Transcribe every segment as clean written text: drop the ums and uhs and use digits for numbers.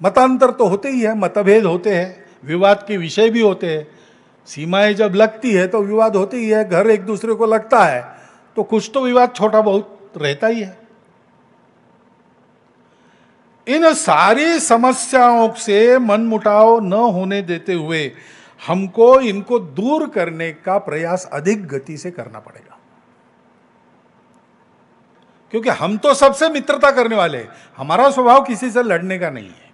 मतांतर तो होते ही है, मतभेद होते हैं, विवाद के विषय भी होते हैं। सीमाएं जब लगती है तो विवाद होते ही है, घर एक दूसरे को लगता है तो कुछ तो विवाद छोटा बहुत रहता ही है। इन सारी समस्याओं से मनमुटाव न होने देते हुए हमको इनको दूर करने का प्रयास अधिक गति से करना पड़ेगा, क्योंकि हम तो सबसे मित्रता करने वाले हैं। हमारा स्वभाव किसी से लड़ने का नहीं है,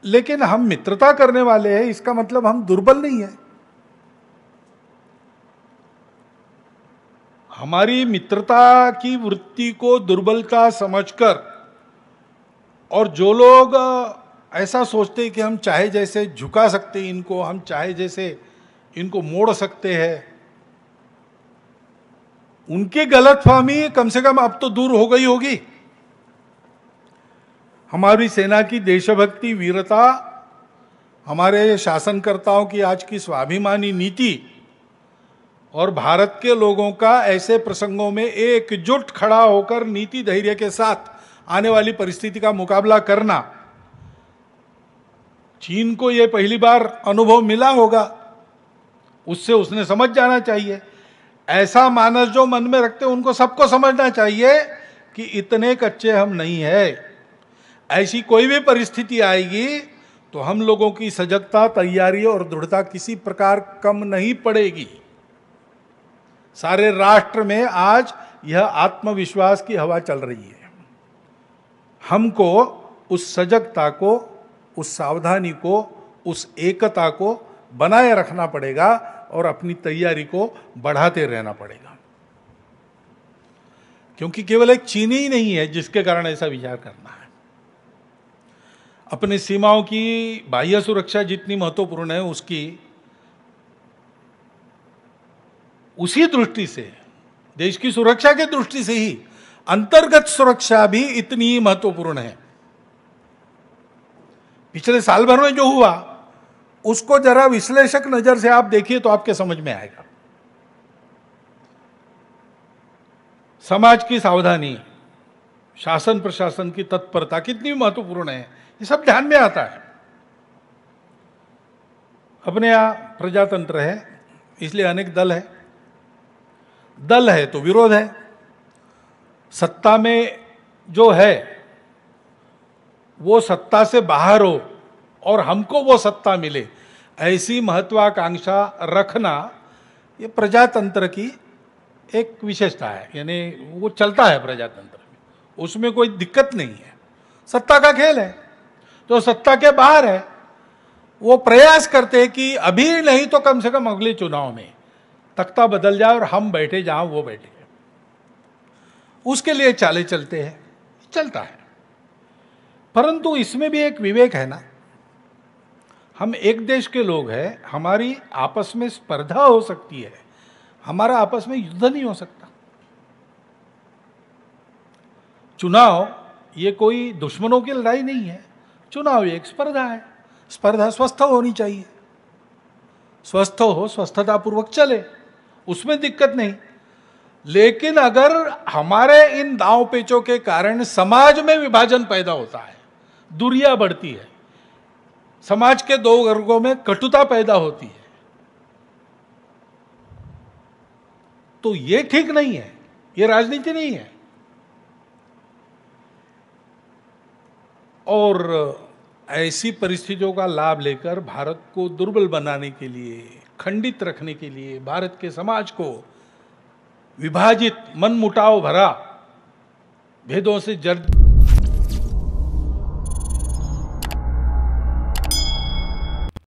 लेकिन हम मित्रता करने वाले हैं इसका मतलब हम दुर्बल नहीं है। हमारी मित्रता की वृत्ति को दुर्बलता समझकर, और जो लोग ऐसा सोचते हैं कि हम चाहे जैसे झुका सकते हैं इनको, हम चाहे जैसे इनको मोड़ सकते हैं, उनकी गलतफहमी कम से कम अब तो दूर हो गई होगी। हमारी सेना की देशभक्ति, वीरता, हमारे शासनकर्ताओं की आज की स्वाभिमानी नीति और भारत के लोगों का ऐसे प्रसंगों में एकजुट खड़ा होकर नीति धैर्य के साथ आने वाली परिस्थिति का मुकाबला करना, चीन को यह पहली बार अनुभव मिला होगा, उससे उसने समझ जाना चाहिए। ऐसा मानस जो मन में रखते उनको सबको समझना चाहिए कि इतने कच्चे हम नहीं है। ऐसी कोई भी परिस्थिति आएगी तो हम लोगों की सजगता, तैयारी और दृढ़ता किसी प्रकार कम नहीं पड़ेगी। सारे राष्ट्र में आज यह आत्मविश्वास की हवा चल रही है। हमको उस सजगता को, उस सावधानी को, उस एकता को बनाए रखना पड़ेगा और अपनी तैयारी को बढ़ाते रहना पड़ेगा, क्योंकि केवल एक चीनी ही नहीं है जिसके कारण ऐसा विचार करना है। अपनी सीमाओं की बाह्य सुरक्षा जितनी महत्वपूर्ण है, उसी दृष्टि से, देश की सुरक्षा की दृष्टि से ही अंतर्गत सुरक्षा भी इतनी महत्वपूर्ण है। पिछले साल भर में जो हुआ उसको जरा विश्लेषक नजर से आप देखिए तो आपके समझ में आएगा। समाज की सावधानी, शासन प्रशासन की तत्परता कितनी महत्वपूर्ण है, ये सब ध्यान में आता है। अपने यहां प्रजातंत्र है, इसलिए अनेक दल है। दल है तो विरोध है, सत्ता में जो है वो सत्ता से बाहर हो और हमको वो सत्ता मिले, ऐसी महत्वाकांक्षा रखना ये प्रजातंत्र की एक विशेषता है। यानी वो चलता है प्रजातंत्र में, उसमें कोई दिक्कत नहीं है। सत्ता का खेल है, तो सत्ता के बाहर है वो प्रयास करते हैं कि अभी नहीं तो कम से कम अगले चुनाव में तख्ता बदल जाए और हम बैठे जहां वो बैठे, उसके लिए चाले चलते हैं, चलता है। परंतु इसमें भी एक विवेक है ना। हम एक देश के लोग हैं, हमारी आपस में स्पर्धा हो सकती है, हमारा आपस में युद्ध नहीं हो सकता। चुनाव ये कोई दुश्मनों की लड़ाई नहीं है, चुनाव एक स्पर्धा है। स्पर्धा स्वस्थ होनी चाहिए, स्वस्थ हो, स्वस्थता पूर्वक चले, उसमें दिक्कत नहीं। लेकिन अगर हमारे इन दांव पेचों के कारण समाज में विभाजन पैदा होता है, दूरियां बढ़ती है, समाज के दो वर्गों में कटुता पैदा होती है, तो ये ठीक नहीं है, ये राजनीति नहीं है। और ऐसी परिस्थितियों का लाभ लेकर भारत को दुर्बल बनाने के लिए, खंडित रखने के लिए, भारत के समाज को विभाजित, मनमुटाव भरा, भेदों से